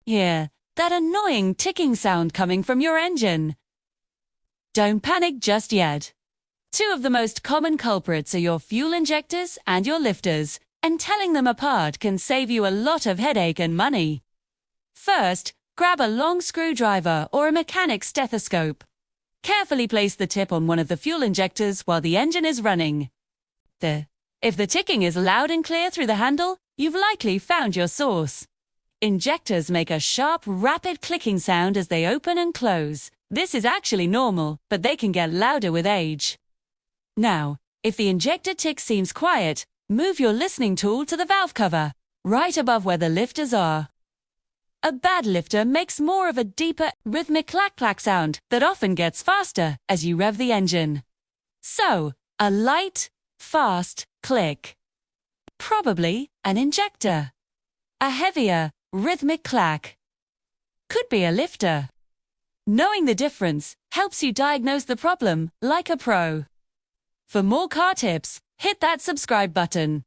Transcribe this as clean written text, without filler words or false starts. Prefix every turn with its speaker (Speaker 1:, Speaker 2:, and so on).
Speaker 1: Hear that annoying ticking sound coming from your engine. Don't panic just yet. Two of the most common culprits are your fuel injectors and your lifters, and telling them apart can save you a lot of headache and money. First, grab a long screwdriver or a mechanic's stethoscope. Carefully place the tip on one of the fuel injectors while the engine is running. If the ticking is loud and clear through the handle, you've likely found your source. Injectors make a sharp, rapid clicking sound as they open and close. This is actually normal, but they can get louder with age. Now, if the injector tick seems quiet, move your listening tool to the valve cover, right above where the lifters are. A bad lifter makes more of a deeper, rhythmic clack-clack sound that often gets faster as you rev the engine. So, a light, fast click. Probably an injector. A heavier, rhythmic clack. Could be a lifter. Knowing the difference helps you diagnose the problem like a pro. For more car tips, hit that subscribe button.